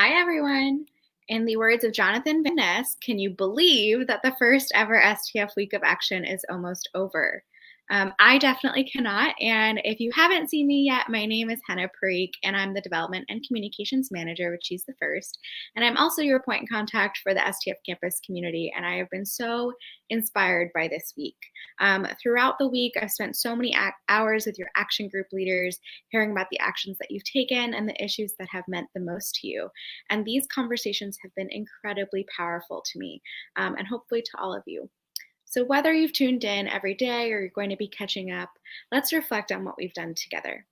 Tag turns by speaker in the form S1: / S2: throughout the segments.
S1: Hi, everyone. In the words of Jonathan Van Ness, can you believe that the first ever STF Week of Action is almost over? I definitely cannot. And if you haven't seen me yet, my name is Henna Parikh, and I'm the Development and Communications Manager, which she's the first. And I'm also your point in contact for the STF campus community. And I have been so inspired by this week. Throughout the week, I've spent so many hours with your action group leaders, hearing about the actions that you've taken and the issues that have meant the most to you. And these conversations have been incredibly powerful to me, and hopefully to all of you. So, whether you've tuned in every day or you're going to be catching up, let's reflect on what we've done together.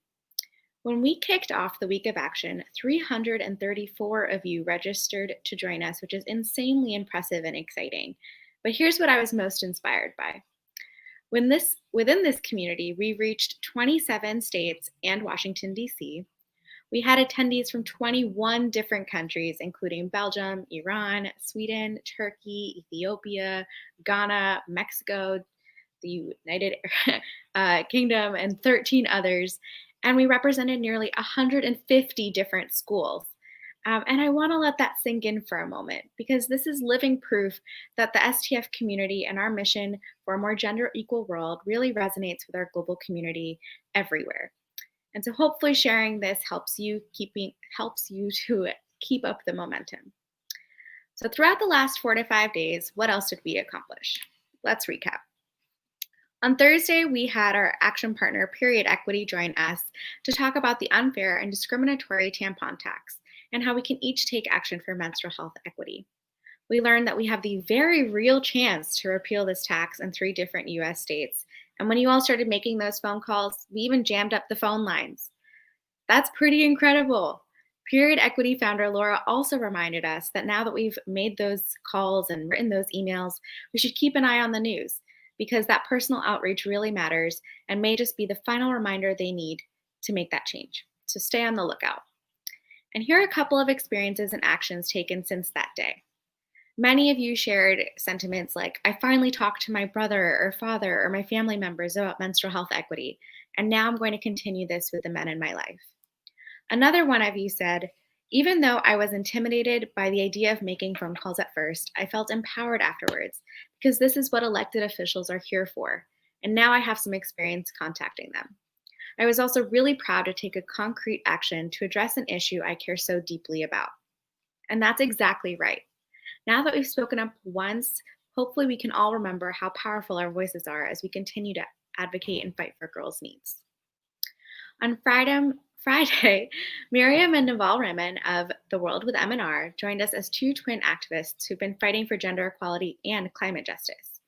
S1: When we kicked off the week of action, 334 of you registered to join us, which is insanely impressive and exciting. But here's what I was most inspired by. Within this community, we reached 27 states and Washington, D.C. We had attendees from 21 different countries, including Belgium, Iran, Sweden, Turkey, Ethiopia, Ghana, Mexico, the United Kingdom, and 13 others. And we represented nearly 150 different schools. And I want to let that sink in for a moment because this is living proof that the STF community and our mission for a more gender equal world really resonates with our global community everywhere. And so hopefully sharing this helps you to keep up the momentum. So throughout the last 4 to 5 days, what else did we accomplish? Let's recap. On Thursday, we had our action partner, Period Equity, join us to talk about the unfair and discriminatory tampon tax and how we can each take action for menstrual health equity. We learned that we have the very real chance to repeal this tax in 3 different US states. And when you all started making those phone calls, we even jammed up the phone lines. That's pretty incredible. Period Equity founder Laura also reminded us that now that we've made those calls and written those emails, we should keep an eye on the news because that personal outreach really matters and may just be the final reminder they need to make that change. So stay on the lookout. And here are a couple of experiences and actions taken since that day. Many of you shared sentiments like, I finally talked to my brother or father or my family members about menstrual health equity, and now I'm going to continue this with the men in my life. Another one of you said, even though I was intimidated by the idea of making phone calls at first, I felt empowered afterwards because this is what elected officials are here for, and now I have some experience contacting them. I was also really proud to take a concrete action to address an issue I care so deeply about. And that's exactly right. Now that we've spoken up once, hopefully we can all remember how powerful our voices are as we continue to advocate and fight for girls' needs. On Friday, Miriam and Naval Rehman of The World with M&R joined us as 2 twin activists who've been fighting for gender equality and climate justice.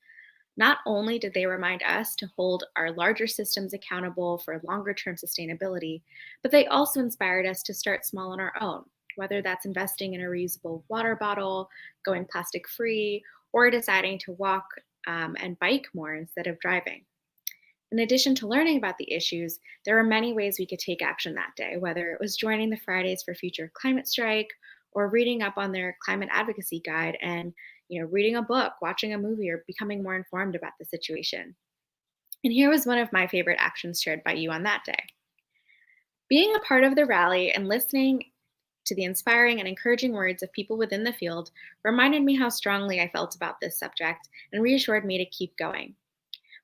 S1: Not only did they remind us to hold our larger systems accountable for longer term sustainability, but they also inspired us to start small on our own, whether that's investing in a reusable water bottle, going plastic free, or deciding to walk and bike more instead of driving. In addition to learning about the issues, there were many ways we could take action that day, whether it was joining the Fridays for Future Climate Strike or reading up on their climate advocacy guide and reading a book, watching a movie, or becoming more informed about the situation. And here was one of my favorite actions shared by you on that day. Being a part of the rally and listening to the inspiring and encouraging words of people within the field reminded me how strongly I felt about this subject and reassured me to keep going.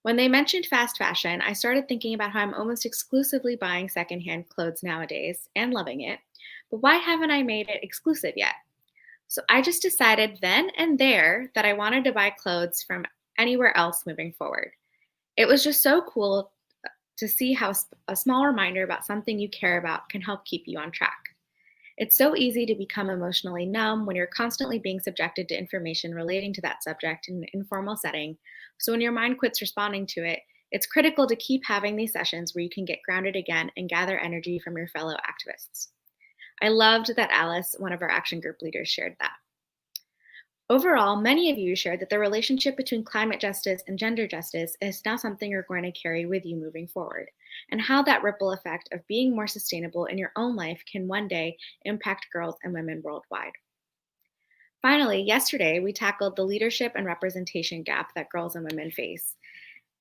S1: When they mentioned fast fashion, I started thinking about how I'm almost exclusively buying secondhand clothes nowadays and loving it, but why haven't I made it exclusive yet? So I just decided then and there that I wanted to buy clothes from anywhere else moving forward. It was just so cool to see how a small reminder about something you care about can help keep you on track. It's so easy to become emotionally numb when you're constantly being subjected to information relating to that subject in an informal setting. So when your mind quits responding to it, it's critical to keep having these sessions where you can get grounded again and gather energy from your fellow activists. I loved that Alice, one of our action group leaders, shared that. Overall, many of you shared that the relationship between climate justice and gender justice is now something you're going to carry with you moving forward, and how that ripple effect of being more sustainable in your own life can one day impact girls and women worldwide. Finally, yesterday, we tackled the leadership and representation gap that girls and women face.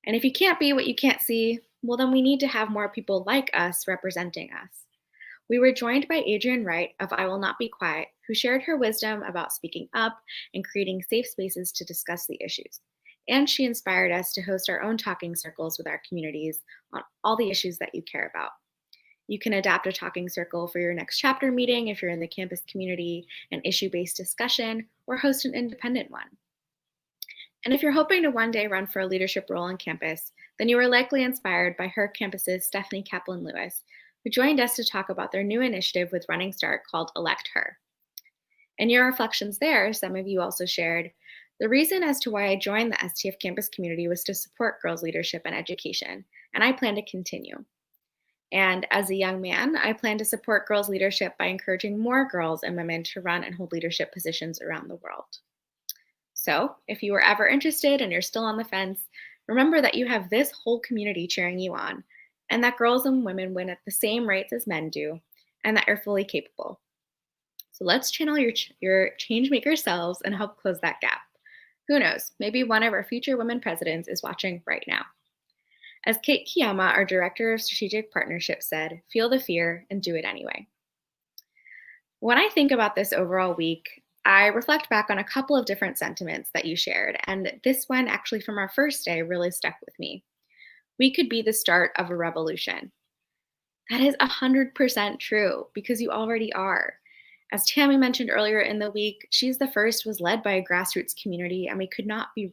S1: And if you can't be what you can't see, well, then we need to have more people like us representing us. We were joined by Adrienne Wright of I Will Not Be Quiet, who shared her wisdom about speaking up and creating safe spaces to discuss the issues. And she inspired us to host our own talking circles with our communities on all the issues that you care about. You can adapt a talking circle for your next chapter meeting if you're in the campus community, an issue based discussion, or host an independent one. And if you're hoping to one day run for a leadership role on campus, then you were likely inspired by her campus's Stephanie Kaplan Lewis, who joined us to talk about their new initiative with Running Start called Elect Her. In your reflections there, some of you also shared, the reason as to why I joined the STF campus community was to support girls' leadership and education, and I plan to continue. And as a young man, I plan to support girls' leadership by encouraging more girls and women to run and hold leadership positions around the world. So, if you were ever interested and you're still on the fence, remember that you have this whole community cheering you on, and that girls and women win at the same rates as men do, and that you're fully capable. So let's channel your changemaker selves and help close that gap. Who knows, maybe one of our future women presidents is watching right now. As Kate Kiyama, our Director of Strategic Partnerships, said, feel the fear and do it anyway. When I think about this overall week, I reflect back on a couple of different sentiments that you shared, and this one actually from our first day really stuck with me. We could be the start of a revolution. That is 100% true because you already are. As Tammy mentioned earlier in the week, She's the First was led by a grassroots community, and we could not be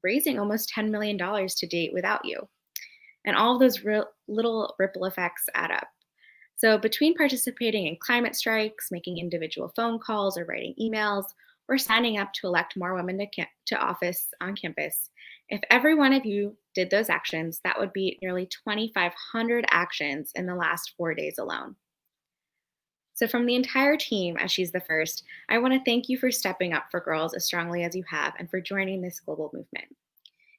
S1: raising almost $10 million to date without you. And all of those little ripple effects add up. So between participating in climate strikes, making individual phone calls or writing emails, or signing up to elect more women to office on campus, if every one of you did those actions, that would be nearly 2,500 actions in the last 4 days alone. So from the entire team at She's the First, I want to thank you for stepping up for girls as strongly as you have and for joining this global movement.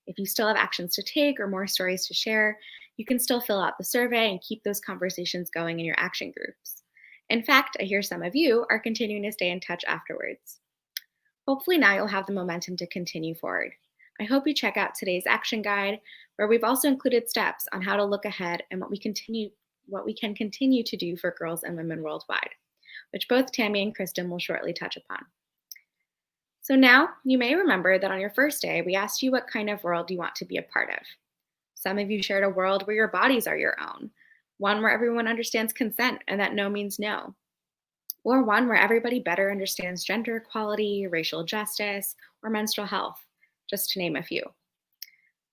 S1: If you still have actions to take or more stories to share, you can still fill out the survey and keep those conversations going in your action groups. In fact, I hear some of you are continuing to stay in touch afterwards. Hopefully now you'll have the momentum to continue forward. I hope you check out today's action guide, where we've also included steps on how to look ahead and what we can continue to do for girls and women worldwide, which both Tammy and Kristen will shortly touch upon. So now you may remember that on your first day, we asked you what kind of world you want to be a part of. Some of you shared a world where your bodies are your own, one where everyone understands consent and that no means no, or one where everybody better understands gender equality, racial justice, or menstrual health, just to name a few.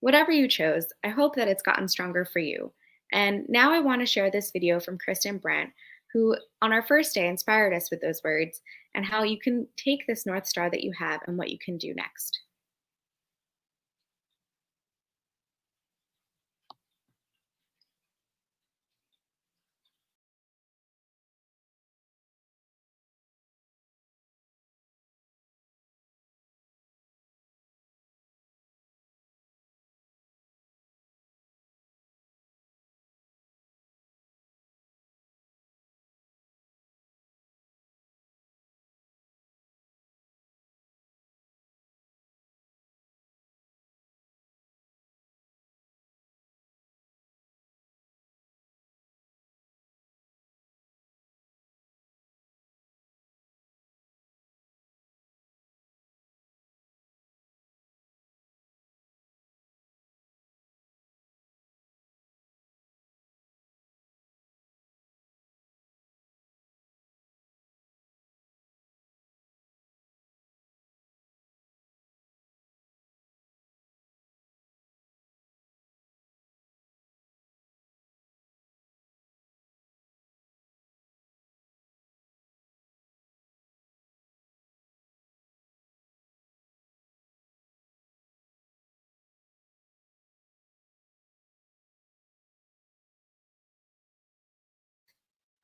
S1: Whatever you chose, I hope that it's gotten stronger for you. And now I want to share this video from Kristen Brandt, who on our first day inspired us with those words, and how you can take this North Star that you have and what you can do next.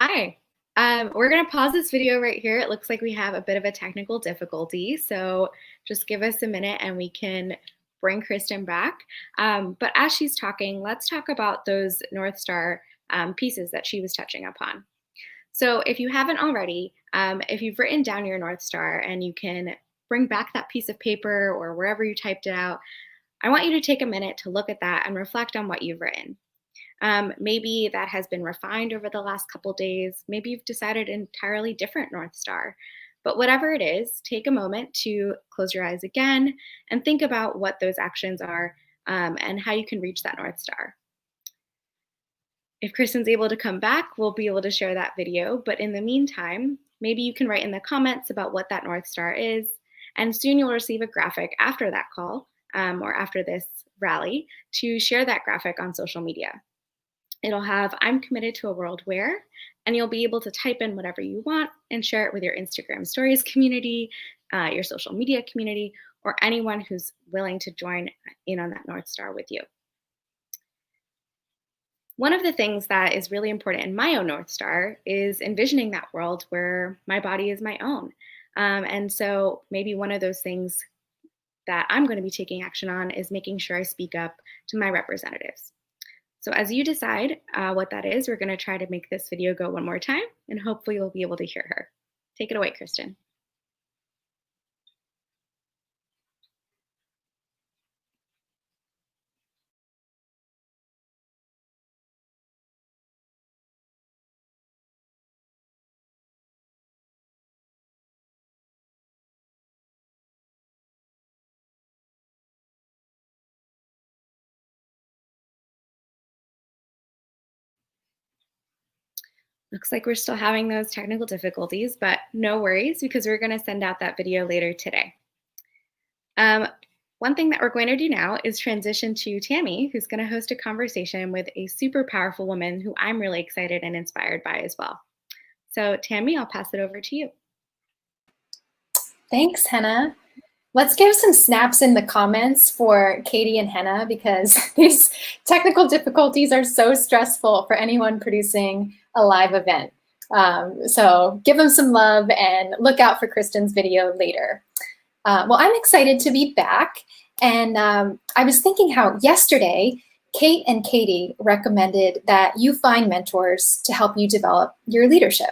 S1: Hi. We're going to pause this video right here. It looks like we have a bit of a technical difficulty, so just give us a minute and we can bring Kristen back. But as she's talking, let's talk about those North Star pieces that she was touching upon. So if you haven't already, if you've written down your North Star and you can bring back that piece of paper or wherever you typed it out, I want you to take a minute to look at that and reflect on what you've written. Maybe that has been refined over the last couple days. Maybe you've decided an entirely different North Star. But whatever it is, take a moment to close your eyes again and think about what those actions are, and how you can reach that North Star. If Kristen's able to come back, we'll be able to share that video. But in the meantime, maybe you can write in the comments about what that North Star is. And soon you'll receive a graphic after that call, or after this rally, to share that graphic on social media. It'll have "I'm committed to a world where," and you'll be able to type in whatever you want and share it with your Instagram stories community, your social media community, or anyone who's willing to join in on that North Star with you. One of the things that is really important in my own North Star is envisioning that world where my body is my own. And so maybe one of those things that I'm going to be taking action on is making sure I speak up to my representatives. So as you decide what that is, we're going to try to make this video go one more time, and hopefully you'll be able to hear her. Take it away, Kristen. Looks like we're still having those technical difficulties, but no worries, because we're going to send out that video later today. One thing that we're going to do now is transition to Tammy, who's going to host a conversation with a super powerful woman who I'm really excited and inspired by as well. So Tammy, I'll pass it over to you.
S2: Thanks, Henna. Let's give some snaps in the comments for Katie and Henna, because these technical difficulties are so stressful for anyone producing a live event. So give them some love and look out for Kristen's video later. Well, I'm excited to be back. And I was thinking how yesterday, Kate and Katie recommended that you find mentors to help you develop your leadership.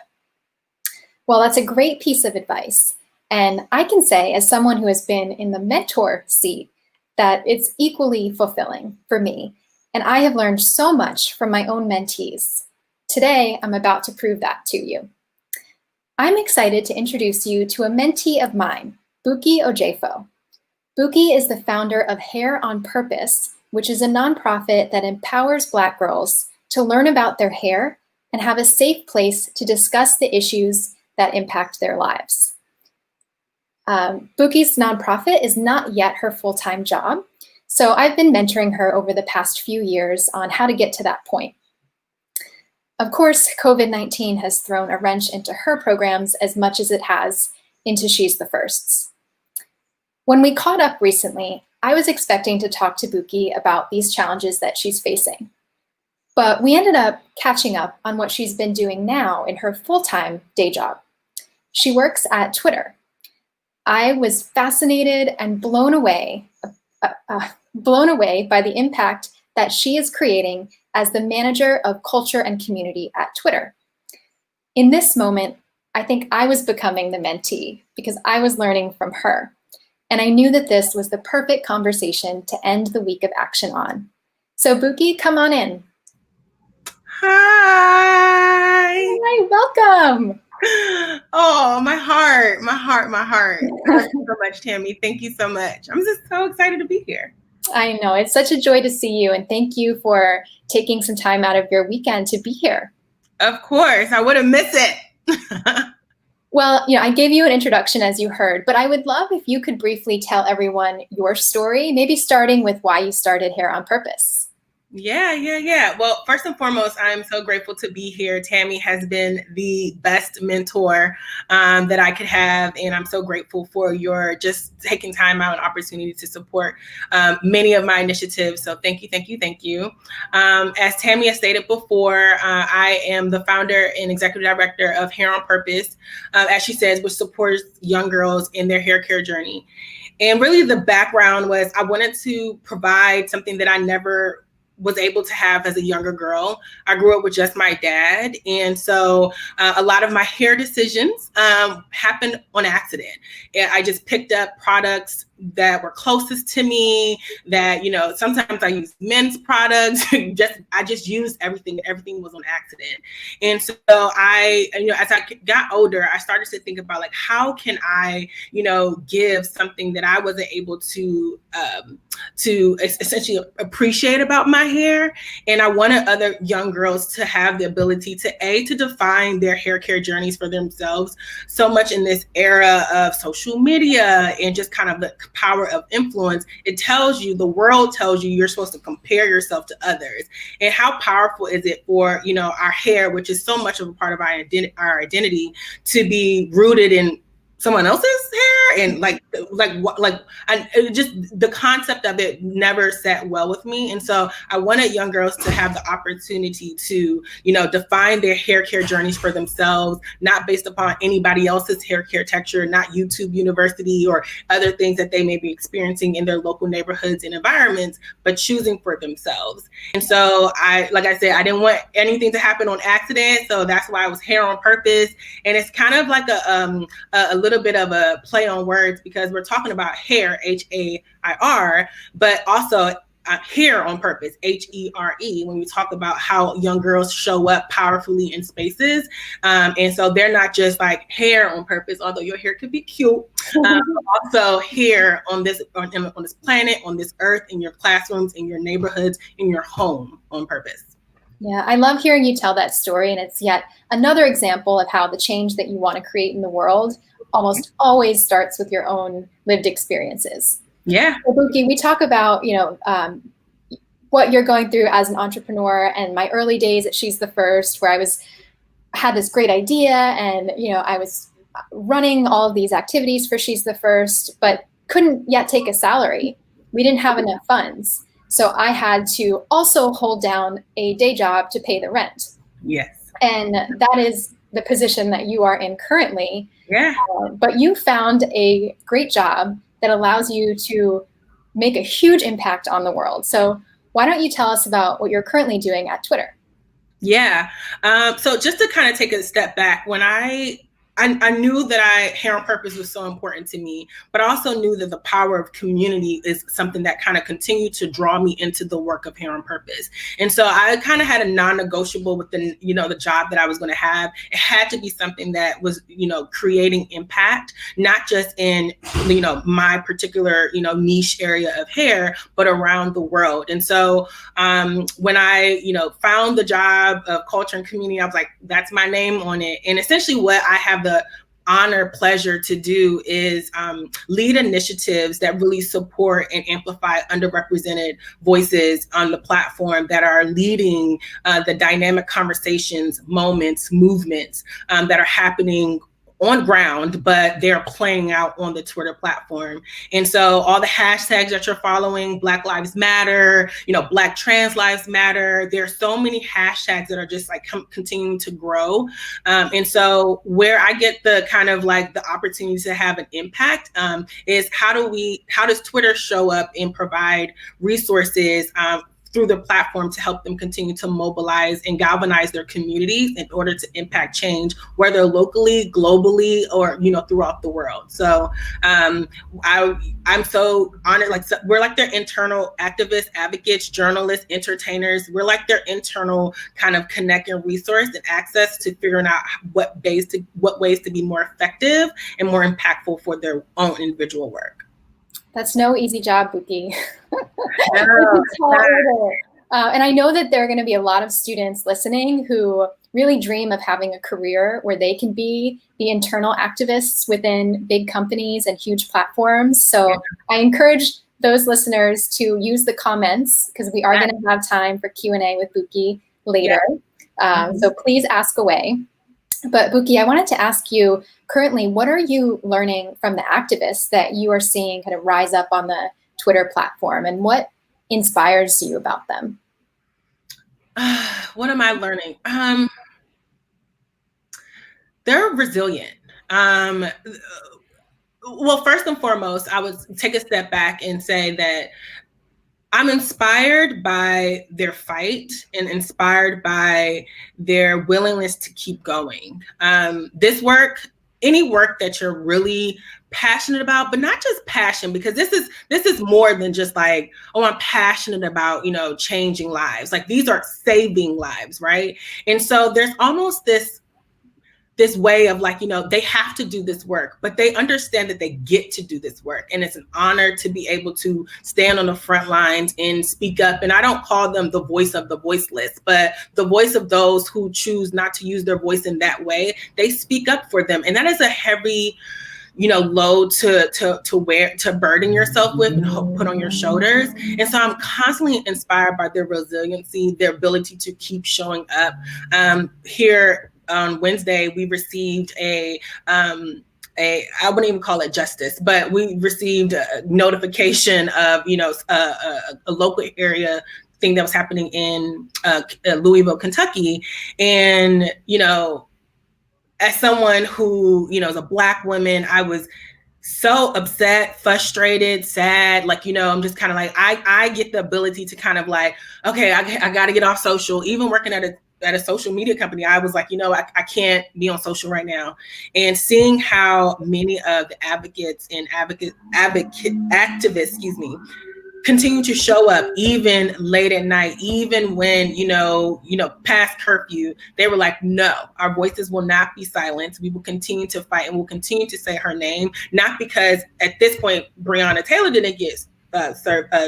S2: Well, that's a great piece of advice. And I can say, as someone who has been in the mentor seat, that it's equally fulfilling for me. And I have learned so much from my own mentees. Today, I'm about to prove that to you. I'm excited to introduce you to a mentee of mine, Buki Ojefo. Buki is the founder of Hair on Purpose, which is a nonprofit that empowers Black girls to learn about their hair and have a safe place to discuss the issues that impact their lives. Buki's nonprofit is not yet her full-time job, so I've been mentoring her over the past few years on how to get to that point. Of course, COVID-19 has thrown a wrench into her programs as much as it has into She's the First's. When we caught up recently, I was expecting to talk to Buki about these challenges that she's facing. But we ended up catching up on what she's been doing now in her full-time day job. She works at Twitter. I was fascinated and blown away by the impact that she is creating as the manager of culture and community at Twitter. In this moment, I think I was becoming the mentee because I was learning from her. And I knew that this was the perfect conversation to end the week of action on. So Buki, come on in.
S3: Hi.
S2: Hi, welcome.
S3: Oh, my heart. Thank you so much, Tammy. Thank you so much. I'm just so excited to be here.
S2: I know, it's such a joy to see you, and thank you for taking some time out of your weekend to be here.
S3: Of course, I wouldn't miss it.
S2: Well, I gave you an introduction, as you heard, but I would love if you could briefly tell everyone your story, maybe starting with why you started Hair on Purpose.
S3: Yeah. Well, first and foremost, I'm so grateful to be here. Tammy has been the best mentor that I could have. And I'm so grateful for your just taking time out and opportunity to support many of my initiatives. So thank you. As Tammy has stated before, I am the founder and executive director of Hair on Purpose, as she says, which supports young girls in their hair care journey. And really the background was I wanted to provide something that I never was able to have as a younger girl. I grew up with just my dad. And so a lot of my hair decisions happened on accident. I just picked up products that were closest to me, that, you know, sometimes I use men's products. I just used everything. Everything was on accident. And so as I got older, I started to think about, like, how can I, you know, give something that I wasn't able to essentially appreciate about my hair. And I wanted other young girls to have the ability to define their hair care journeys for themselves. So much in this era of social media and just kind of the power of influence, the world tells you you're supposed to compare yourself to others. And how powerful is it for, you know, our hair, which is so much of a part of our identity, to be rooted in someone else's hair? And just the concept of it never sat well with me. And so I wanted young girls to have the opportunity to, you know, define their hair care journeys for themselves, not based upon anybody else's hair care texture, not YouTube University or other things that they may be experiencing in their local neighborhoods and environments, but choosing for themselves. And so I didn't want anything to happen on accident. So that's why I was Hair on Purpose. And it's kind of like a little bit of a play on words, because we're talking about hair, H-A-I-R, but also hair on purpose, H-E-R-E, when we talk about how young girls show up powerfully in spaces. And so they're not just like hair on purpose, although your hair could be cute, also hair on this planet, on this earth, in your classrooms, in your neighborhoods, in your home on purpose.
S2: Yeah, I love hearing you tell that story. And it's yet another example of how the change that you want to create in the world almost always starts with your own lived experiences.
S3: Yeah.
S2: So, Buki, we talk about, you know, what you're going through as an entrepreneur, and my early days at She's the First, where I had this great idea, and, you know, I was running all of these activities for She's the First, but couldn't yet take a salary. We didn't have enough funds. So I had to also hold down a day job to pay the rent.
S3: Yes.
S2: And that is the position that you are in currently.
S3: Yeah.
S2: But you found a great job that allows you to make a huge impact on the world. So why don't you tell us about what you're currently doing at Twitter?
S3: Yeah. So just to kind of take a step back, when I knew that Hair on Purpose was so important to me, but I also knew that the power of community is something that kind of continued to draw me into the work of Hair on Purpose. And so I kind of had a non-negotiable with the job that I was going to have. It had to be something that was, you know, creating impact, not just in, you know, my particular, you know, niche area of hair, but around the world. And so when I, you know, found the job of culture and community, I was like, that's my name on it. And essentially what I have the pleasure to do is lead initiatives that really support and amplify underrepresented voices on the platform, that are leading the dynamic conversations, moments, movements that are happening on ground, but they're playing out on the Twitter platform. And so all the hashtags that you're following, Black Lives Matter, you know, Black Trans Lives Matter, there's so many hashtags that are just like continuing to grow. And so where I get the kind of like the opportunity to have an impact is how does Twitter show up and provide resources through the platform to help them continue to mobilize and galvanize their communities in order to impact change, whether locally, globally, or, you know, throughout the world. So I'm so honored. Like, so we're like their internal activists, advocates, journalists, entertainers. We're like their internal kind of connect and resource and access to figuring out what ways to be more effective and more impactful for their own individual work.
S2: That's no easy job, Buki.
S3: No,
S2: and I know that there are going to be a lot of students listening who really dream of having a career where they can be the internal activists within big companies and huge platforms. So I encourage those listeners to use the comments, because we are going to have time for Q&A with Buki later. So please ask away. But Buki, I wanted to ask you, currently, what are you learning from the activists that you are seeing kind of rise up on the Twitter platform, and what inspires you about them?
S3: What am I learning? They're resilient. Well, first and foremost, I would take a step back and say that I'm inspired by their fight and inspired by their willingness to keep going. This work any work that you're really passionate about, but not just passion, because this is more than just like, oh, I'm passionate about, changing lives. Like, these are saving lives, right? And so there's almost this way of like, they have to do this work, but they understand that they get to do this work. And it's an honor to be able to stand on the front lines and speak up. And I don't call them the voice of the voiceless, but the voice of those who choose not to use their voice in that way. They speak up for them. And that is a heavy, load to burden yourself with and put on your shoulders. And so I'm constantly inspired by their resiliency, their ability to keep showing up. Here on Wednesday, we received I wouldn't even call it justice, but we received a notification of, a local area thing that was happening in Louisville, Kentucky. And, as someone who, is a Black woman, I was so upset, frustrated, sad. Like, I'm just kind of like, I get the ability to kind of like, okay, I got to get off social. Even working at a social media company, I was like, I can't be on social right now. And seeing how many of the advocates and activists, continue to show up even late at night, even when, past curfew, they were like, no, our voices will not be silenced. We will continue to fight and we'll continue to say her name, not because at this point, Breonna Taylor didn't get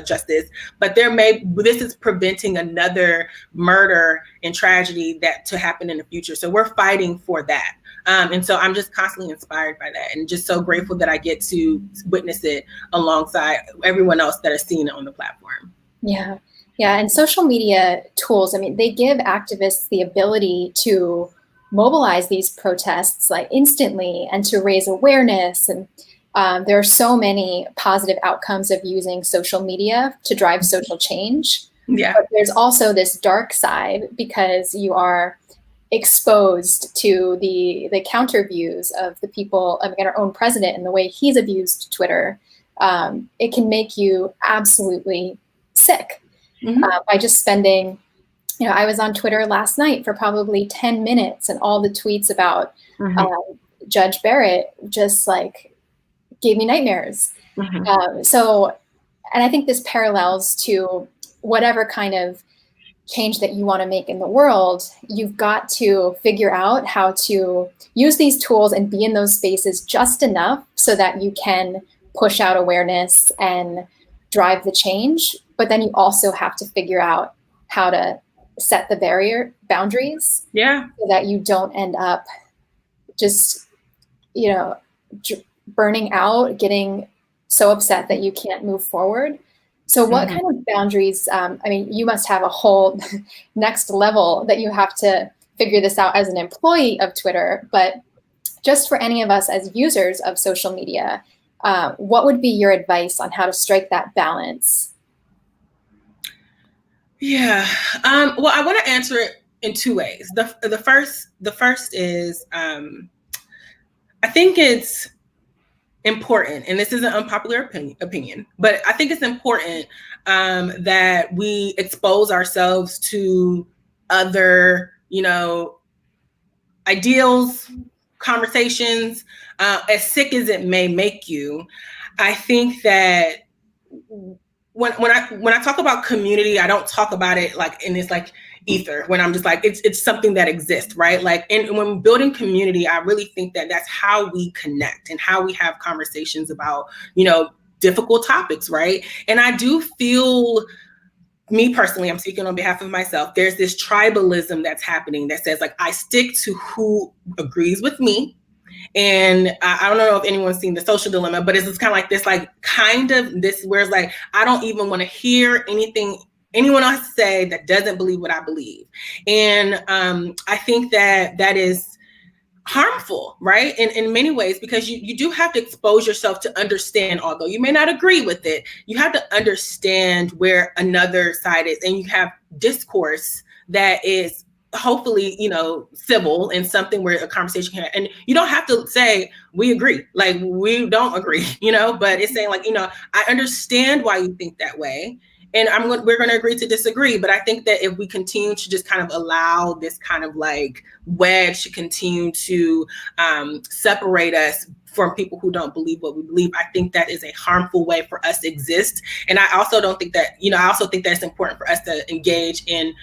S3: justice, but this is preventing another murder and tragedy that to happen in the future. So we're fighting for that. And so I'm just constantly inspired by that and just so grateful that I get to witness it alongside everyone else that is seeing it on the platform.
S2: Yeah. Yeah. And social media tools, they give activists the ability to mobilize these protests like instantly and to raise awareness. And there are so many positive outcomes of using social media to drive social change.
S3: Yeah.
S2: But there's also this dark side because you are exposed to the counter views of the people, our own president and the way he's abused Twitter. It can make you absolutely sick by just spending, I was on Twitter last night for probably 10 minutes and all the tweets about Judge Barrett just like gave me nightmares. So, and I think this parallels to whatever kind of change that you want to make in the world. You've got to figure out how to use these tools and be in those spaces just enough so that you can push out awareness and drive the change. But then you also have to figure out how to set the boundaries so that you don't end up just, burning out, getting so upset that you can't move forward. So what kind of boundaries, you must have a whole next level that you have to figure this out as an employee of Twitter, but just for any of us as users of social media, what would be your advice on how to strike that balance?
S3: Yeah, well, I want to answer it in two ways. The first is, I think it's important, and this is an unpopular opinion, but I think it's important that we expose ourselves to other, ideals, conversations, as sick as it may make you. I think that when I talk about community, I don't talk about it like in this like ether, when I'm just like, it's something that exists, right? Like, and when building community, I really think that that's how we connect and how we have conversations about, difficult topics, right? And I do feel, me personally, I'm speaking on behalf of myself, there's this tribalism that's happening that says like, I stick to who agrees with me. And I don't know if anyone's seen The Social Dilemma, but it's just kind of like this, like kind of this, where it's like, I don't even want to hear anything anyone else say that doesn't believe what I believe. And I think that is harmful, right? In many ways, because you do have to expose yourself to understand, although you may not agree with it, you have to understand where another side is, and you have discourse that is hopefully, civil and something where a conversation can, and you don't have to say, we agree, like we don't agree, but it's saying like, I understand why you think that way. and we're going to agree to disagree. But I think that if we continue to just kind of allow this kind of like wedge to continue to separate us from people who don't believe what we believe, I think that is a harmful way for us to exist. And I also don't think that, I also think that it's important for us to engage in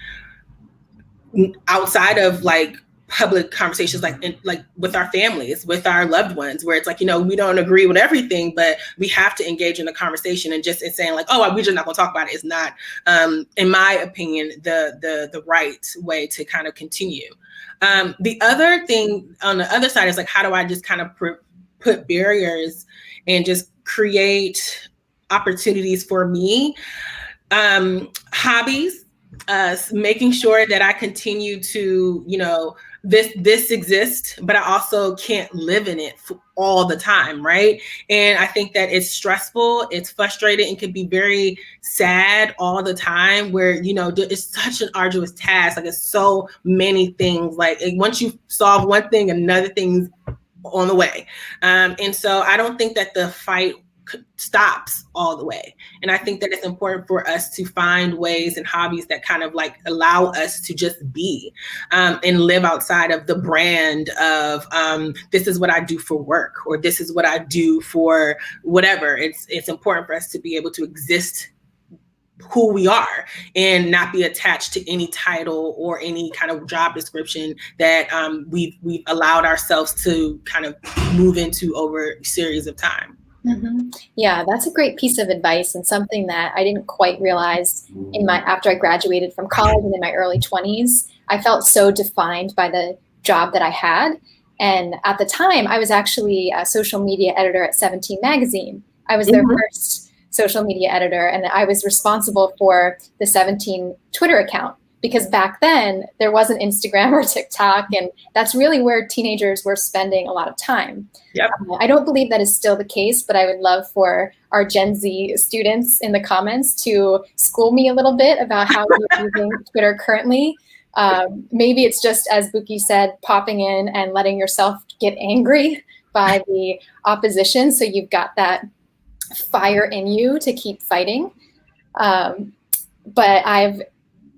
S3: outside of like public conversations, like with our families, with our loved ones, where it's like, we don't agree with everything, but we have to engage in the conversation. And just in saying like, oh, we're just not gonna talk about it is not, in my opinion, the right way to kind of continue. The other thing on the other side is like, how do I just kind of put barriers and just create opportunities for me? Hobbies, making sure that I continue to, this exists, but I also can't live in it all the time, right? And I think that it's stressful, it's frustrating, and can be very sad all the time, where, it's such an arduous task. Like, it's so many things. Like, once you solve one thing, another thing's on the way. And so I don't think that the fight stops all the way. And I think that it's important for us to find ways and hobbies that kind of like allow us to just be and live outside of the brand of this is what I do for work, or this is what I do for whatever. It's important for us to be able to exist who we are and not be attached to any title or any kind of job description that we've allowed ourselves to kind of move into over a series of time.
S2: Mm-hmm. Yeah, that's a great piece of advice, and something that I didn't quite realize after I graduated from college and in my early 20s. I felt so defined by the job that I had. And at the time, I was actually a social media editor at 17 Magazine. I was their first social media editor, and I was responsible for the 17 Twitter account, because back then there wasn't Instagram or TikTok, and that's really where teenagers were spending a lot of time.
S3: Yep.
S2: I don't believe that is still the case, but I would love for our Gen Z students in the comments to school me a little bit about how you're using Twitter currently. Maybe it's just, as Buki said, popping in and letting yourself get angry by the opposition, so you've got that fire in you to keep fighting. But I've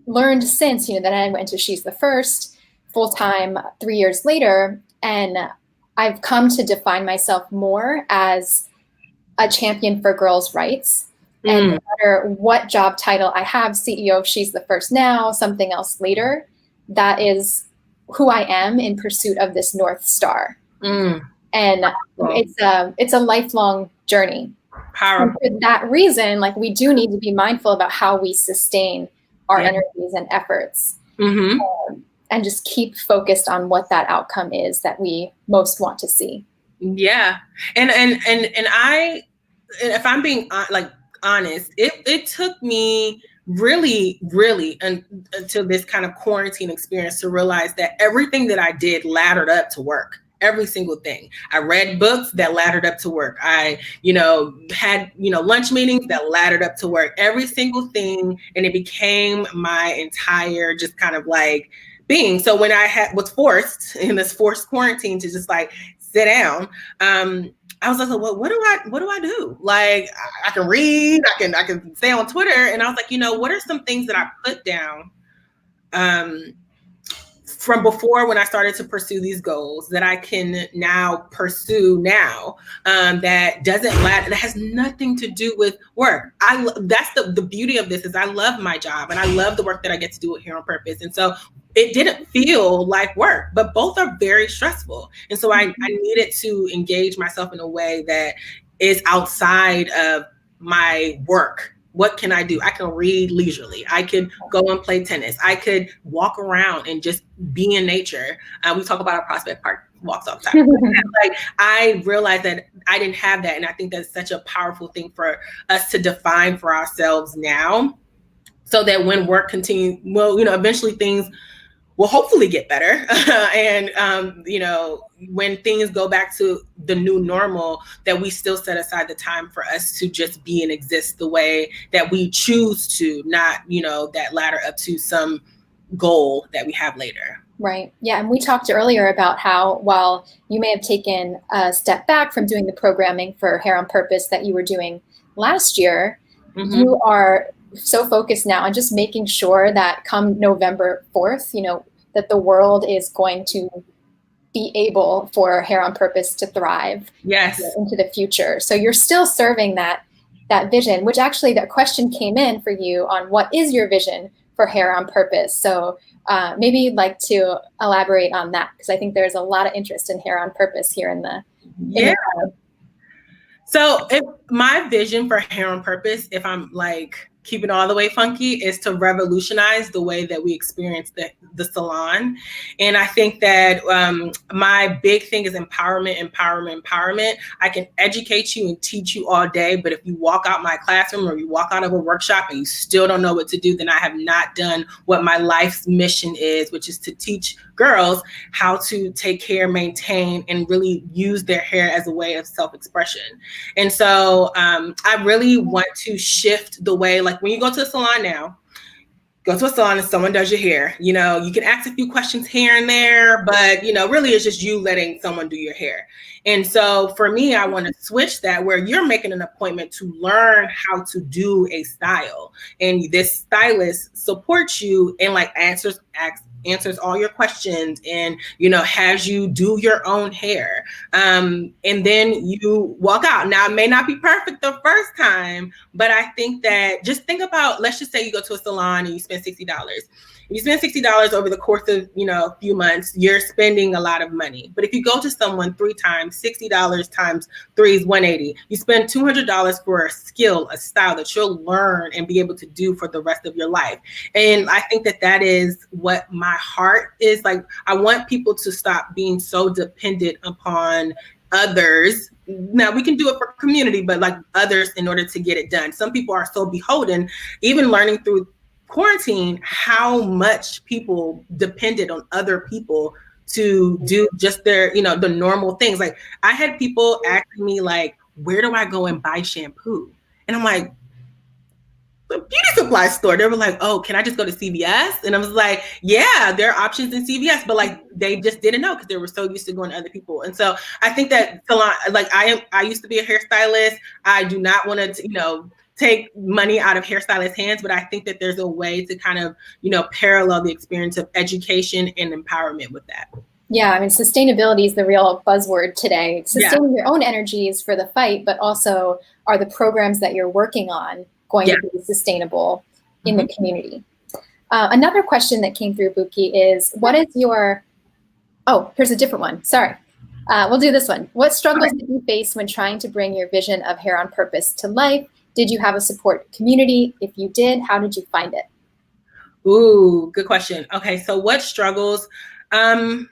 S2: learned since, that I went to She's the First full-time 3 years later, and I've come to define myself more as a champion for girls' rights. And no matter what job title I have, CEO of She's the First now, something else later, that is who I am in pursuit of this North Star. And it's a lifelong journey.
S3: Powerful.
S2: And for that reason, like, we do need to be mindful about how we sustain our energies and efforts, and just keep focused on what that outcome is that we most want to see. Yeah.
S3: And I, if I'm being honest, it took me really until this kind of quarantine experience to realize that everything that I did laddered up to work. Every single thing. I read books that laddered up to work. I, had, lunch meetings that laddered up to work. Every single thing. And it became my entire just kind of like being. So when I was forced in this forced quarantine to just like sit down, I was like, well, what do I do? Like, I can read, I can stay on Twitter. And I was like, what are some things that I put down from before, when I started to pursue these goals, that I can now pursue now, that that has nothing to do with work. That's the beauty of this, is I love my job and I love the work that I get to do here on purpose. And so it didn't feel like work, but both are very stressful. And so I needed to engage myself in a way that is outside of my work. What can I do? I can read leisurely. I could go and play tennis. I could walk around and just be in nature. We talk about our Prospect Park walks all the time. Like, I realized that I didn't have that. And I think that's such a powerful thing for us to define for ourselves now, so that when work continues, eventually things will hopefully get better. And, when things go back to the new normal, that we still set aside the time for us to just be and exist the way that we choose to, not, that ladder up to some goal that we have later.
S2: Right. Yeah. And we talked earlier about how, while you may have taken a step back from doing the programming for Hair on Purpose that you were doing last year, you are so focused now on just making sure that come November 4th, that the world is going to be able for Hair on Purpose to thrive into the future. So you're still serving that vision, which actually that question came in for you on what is your vision for Hair on Purpose. So maybe you'd like to elaborate on that, because I think there's a lot of interest in Hair on Purpose here in the crowd.
S3: So if my vision for Hair on Purpose, if I'm like keeping all the way funky, is to revolutionize the way that we experience the salon. And I think that my big thing is empowerment. I can educate you and teach you all day, but if you walk out my classroom or you walk out of a workshop and you still don't know what to do, then I have not done what my life's mission is, which is to teach girls how to take care, maintain, and really use their hair as a way of self-expression. And so I really want to shift the way, like when you go to a salon now, go to a salon and someone does your hair, you can ask a few questions here and there, but really it's just you letting someone do your hair. And so for me, I want to switch that, where you're making an appointment to learn how to do a style, and this stylist supports you and like answers all your questions and has you do your own hair, and then you walk out. Now it may not be perfect the first time, but I think that just think about, let's just say you go to a salon and you spend $60. If you spend $60 over the course of a few months, you're spending a lot of money. But if you go to someone 3 times, $60 times 3 is $180. You spend $200 for a skill, a style that you'll learn and be able to do for the rest of your life. And I think that is what my heart is like. I want people to stop being so dependent upon others. Now we can do it for community, but like others in order to get it done. Some people are so beholden, even learning through quarantine, how much people depended on other people to do just their, the normal things. Like I had people asking me like, where do I go and buy shampoo? And I'm like, the beauty supply store. They were like, oh, can I just go to CVS? And I was like, yeah, there are options in CVS, but like they just didn't know because they were so used to going to other people. And so I think that salon, like I used to be a hairstylist. I do not want to, take money out of hairstylists' hands, but I think that there's a way to kind of, parallel the experience of education and empowerment with that.
S2: Yeah, I mean, sustainability is the real buzzword today. Sustaining your own energies for the fight, but also are the programs that you're working on going to be sustainable in the community? Another question that came through, Buki, is what is your, here's a different one. Sorry. We'll do this one. What struggles did you face when trying to bring your vision of Hair on Purpose to life? Did you have a support community? If you did, how did you find it?
S3: Ooh, good question. Okay, so what struggles? The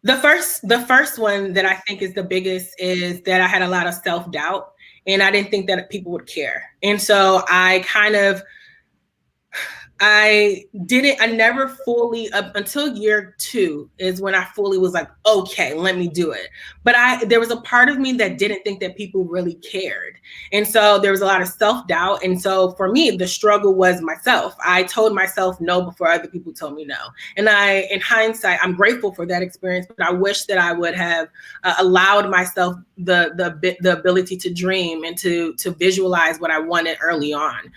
S3: first one that I think is the biggest is that I had a lot of self-doubt and I didn't think that people would care. And so I never fully, up until year 2 is when I fully was like, okay, let me do it. But there was a part of me that didn't think that people really cared. And so there was a lot of self-doubt. And so for me, the struggle was myself. I told myself no before other people told me no. And in hindsight, I'm grateful for that experience, but I wish that I would have allowed myself the ability to dream and to visualize what I wanted early on.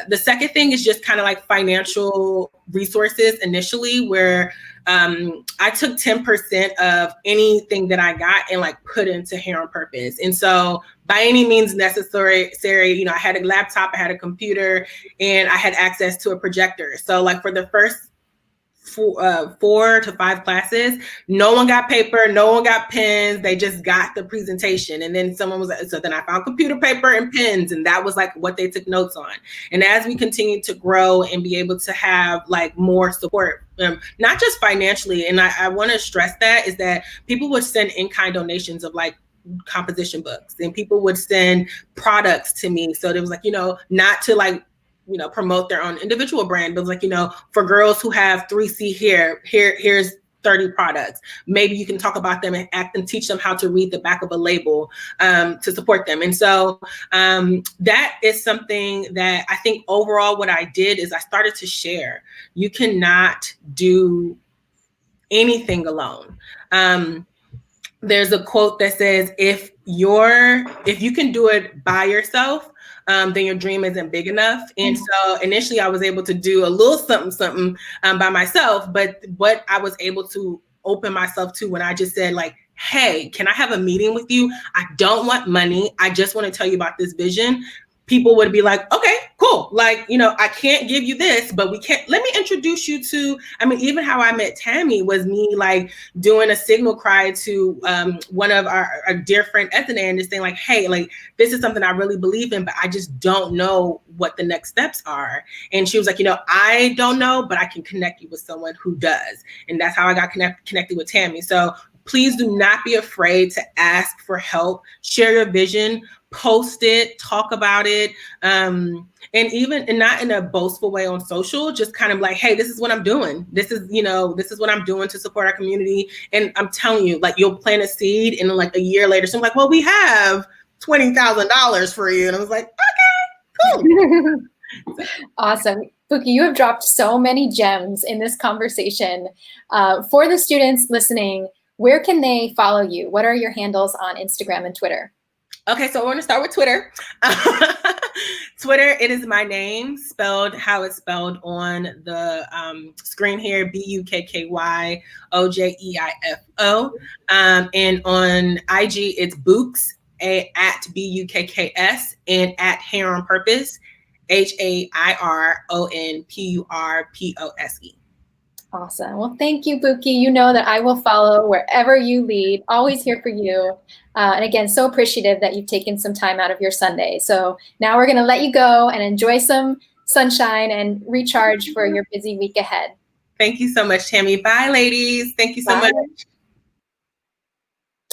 S3: The second thing is just kind of like financial resources initially, where I took 10% of anything that I got and like put into Hair on Purpose. And so by any means necessary, I had a laptop, I had a computer, and I had access to a projector. So like for the first 4 to 5 classes, no one got paper, no one got pens, they just got the presentation. And then then I found computer paper and pens, and that was like what they took notes on. And as we continue to grow and be able to have like more support, not just financially, and I want to stress that, is that people would send in-kind donations of like composition books, and people would send products to me. So there was like, not to like, promote their own individual brand, but like, for girls who have 3C hair, here's 30 products. Maybe you can talk about them and teach them how to read the back of a label to support them. And so that is something that I think overall what I did is I started to share. You cannot do anything alone. There's a quote that says, if you can do it by yourself, then your dream isn't big enough. And so initially I was able to do a little something by myself, but what I was able to open myself to when I just said like, hey, can I have a meeting with you? I don't want money. I just want to tell you about this vision. People would be like, okay, cool. Like, you know, I can't give you this, but let me introduce you to, I mean, even how I met Tammy was me like doing a signal cry to one of our dear friend Ethne and just saying like, hey, like this is something I really believe in, but I just don't know what the next steps are. And she was like, you know, I don't know, but I can connect you with someone who does. And that's how I got connected with Tammy. So please do not be afraid to ask for help, share your vision, post it, talk about it. And not in a boastful way on social, just kind of like, hey, this is what I'm doing. This is what I'm doing to support our community. And I'm telling you, like you'll plant a seed and then like a year later, someone's like, well, we have $20,000 for you. And I was like, okay, cool.
S2: Awesome. Buki, you have dropped so many gems in this conversation. For the students listening, where can they follow you? What are your handles on Instagram and Twitter?
S3: Okay, so we're going to start with Twitter. Twitter, it is my name, spelled how it's spelled on the screen here, BUKKYOJEIFO. And on IG, it's Books, at BUKKS, and at Hair on Purpose, HAIRONPURPOSE.
S2: Awesome. Well, thank you, Buki. You know that I will follow wherever you lead. Always here for you. And again, so appreciative that you've taken some time out of your Sunday. So now we're going to let you go and enjoy some sunshine and recharge for your busy week ahead.
S3: Thank you so much, Tammy. Bye, ladies. Thank you so much.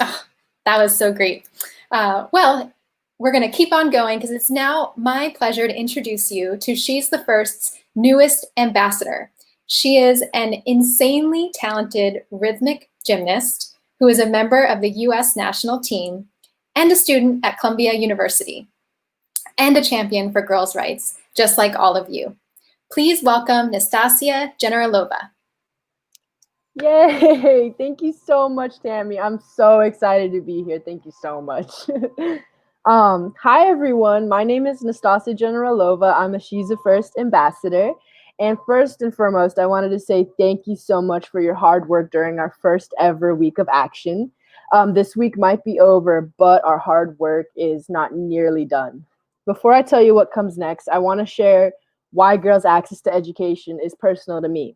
S2: Oh, that was so great. Well, we're going to keep on going because it's now my pleasure to introduce you to She's the First's newest ambassador. She is an insanely talented rhythmic gymnast who is a member of the U.S. national team and a student at Columbia University and a champion for girls' rights, just like all of you. Please welcome Nastasia Generalova.
S4: Yay! Thank you so much, Tammy. I'm so excited to be here. Thank you so much. Hi, everyone. My name is Nastasia Generalova. I'm a She's the First ambassador. And first and foremost, I wanted to say thank you so much for your hard work during our first ever week of action. This week might be over, but our hard work is not nearly done. Before I tell you what comes next, I want to share why girls' access to education is personal to me.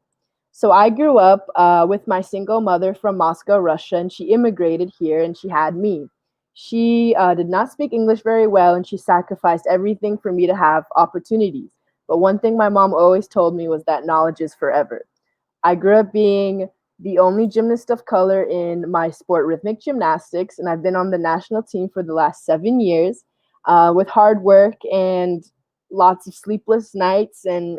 S4: So I grew up with my single mother from Moscow, Russia, and she immigrated here and she had me. She did not speak English very well and she sacrificed everything for me to have opportunities. But one thing my mom always told me was that knowledge is forever. I grew up being the only gymnast of color in my sport, rhythmic gymnastics, and I've been on the national team for the last 7 years. With hard work and lots of sleepless nights and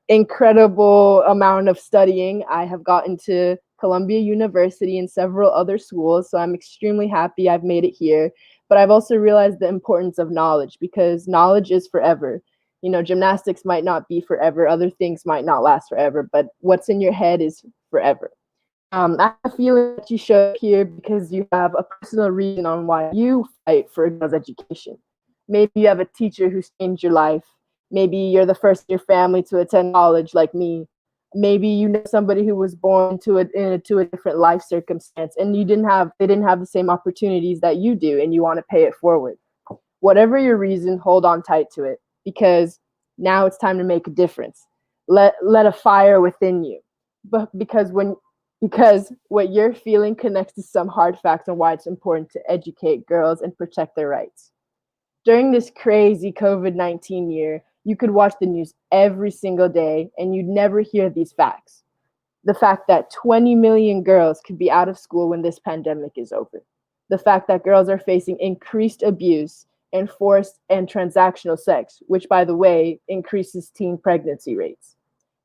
S4: incredible amount of studying, I have gotten to Columbia University and several other schools, so I'm extremely happy I've made it here. But I've also realized the importance of knowledge because knowledge is forever. You know, gymnastics might not be forever, other things might not last forever, but what's in your head is forever. I feel that you show here because you have a personal reason on why you fight for girls' education. Maybe you have a teacher who's changed your life. Maybe you're the first in your family to attend college like me. Maybe you know somebody who was born to a different life circumstance and they didn't have the same opportunities that you do and you want to pay it forward. Whatever your reason, hold on tight to it because now it's time to make a difference. Let a fire within you. But because what you're feeling connects to some hard facts on why it's important to educate girls and protect their rights. During this crazy COVID-19 year, you could watch the news every single day and you'd never hear these facts. The fact that 20 million girls could be out of school when this pandemic is over. The fact that girls are facing increased abuse and forced and transactional sex, which, by the way, increases teen pregnancy rates.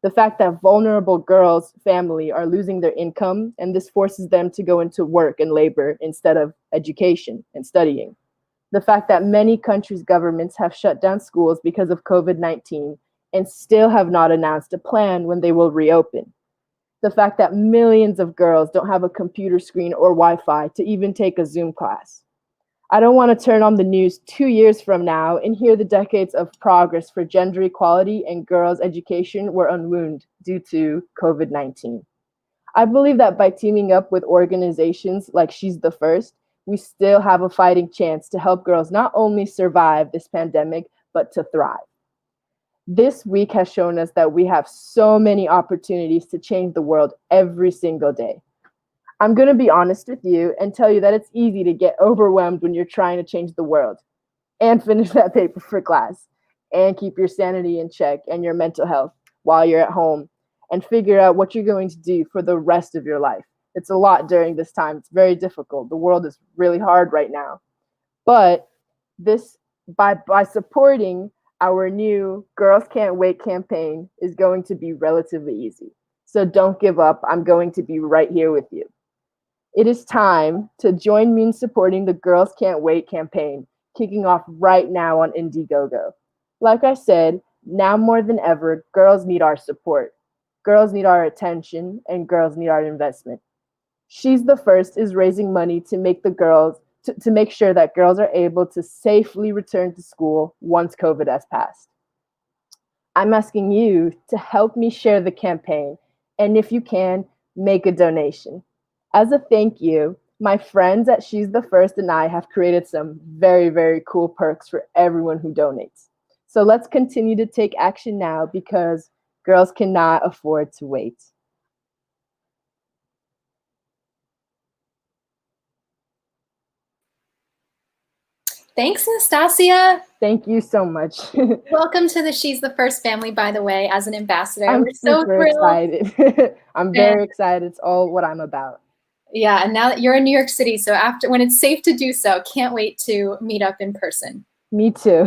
S4: The fact that vulnerable girls' family are losing their income and this forces them to go into work and labor instead of education and studying. The fact that many countries' governments have shut down schools because of COVID-19 and still have not announced a plan when they will reopen. The fact that millions of girls don't have a computer screen or Wi-Fi to even take a Zoom class. I don't want to turn on the news 2 years from now and hear the decades of progress for gender equality and girls' education were unwound due to COVID-19. I believe that by teaming up with organizations like She's the First, we still have a fighting chance to help girls not only survive this pandemic, but to thrive. This week has shown us that we have so many opportunities to change the world every single day. I'm going to be honest with you and tell you that it's easy to get overwhelmed when you're trying to change the world and finish that paper for class and keep your sanity in check and your mental health while you're at home and figure out what you're going to do for the rest of your life. It's a lot during this time. It's very difficult. The world is really hard right now. But this by supporting our new Girls Can't Wait campaign is going to be relatively easy. So don't give up. I'm going to be right here with you. It is time to join me in supporting the Girls Can't Wait campaign, kicking off right now on Indiegogo. Like I said, now more than ever, girls need our support. Girls need our attention, and girls need our investment. She's the First is raising money to make to make sure that girls are able to safely return to school once COVID has passed. I'm asking you to help me share the campaign, and if you can, make a donation. As a thank you, my friends at She's the First and I have created some very, very cool perks for everyone who donates. So let's continue to take action now because girls cannot afford to wait.
S2: Thanks, Nastasia.
S4: Thank you so much.
S2: Welcome to the She's the First family, by the way, as an ambassador.
S4: I'm
S2: We're so
S4: super
S2: thrilled.
S4: excited. I'm very excited. It's all what I'm about.
S2: Yeah, and now that you're in New York City, so after when it's safe to do so, can't wait to meet up in person.
S4: Me too.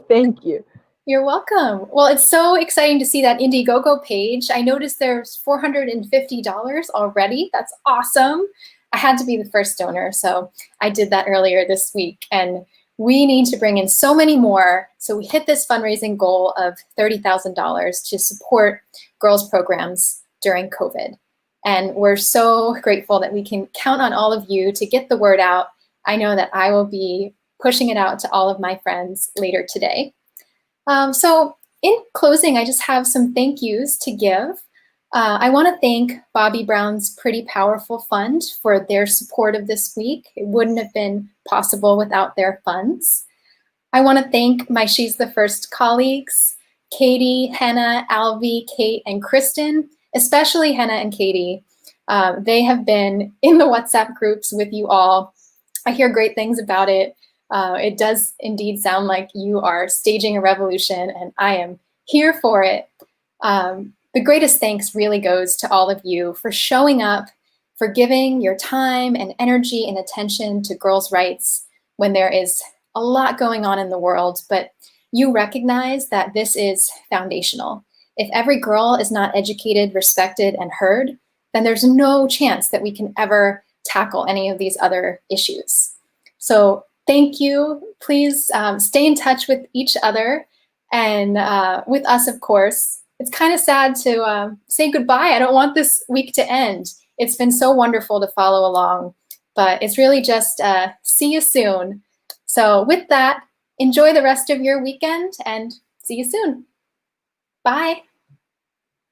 S4: Thank you.
S2: You're welcome. Well, it's so exciting to see that Indiegogo page. I noticed there's $450 already. That's awesome. I had to be the first donor, so I did that earlier this week. And we need to bring in so many more. So we hit this fundraising goal of $30,000 to support girls' programs during COVID. And we're so grateful that we can count on all of you to get the word out. I know that I will be pushing it out to all of my friends later today. So in closing, I just have some thank yous to give. I want to thank Bobby Brown's Pretty Powerful Fund for their support of this week. It wouldn't have been possible without their funds. I want to thank my She's the First colleagues, Katie, Hannah, Alvi, Kate, and Kristen, especially Hannah and Katie. They have been in the WhatsApp groups with you all. I hear great things about it. It does indeed sound like you are staging a revolution, and I am here for it. The greatest thanks really goes to all of you for showing up, for giving your time and energy and attention to girls' rights when there is a lot going on in the world, but you recognize that this is foundational. If every girl is not educated, respected, and heard, then there's no chance that we can ever tackle any of these other issues. So thank you. Please stay in touch with each other and with us, of course. It's kind of sad to say goodbye. I don't want this week to end. It's been so wonderful to follow along, but it's really just see you soon. So with that, enjoy the rest of your weekend and see you soon. Bye.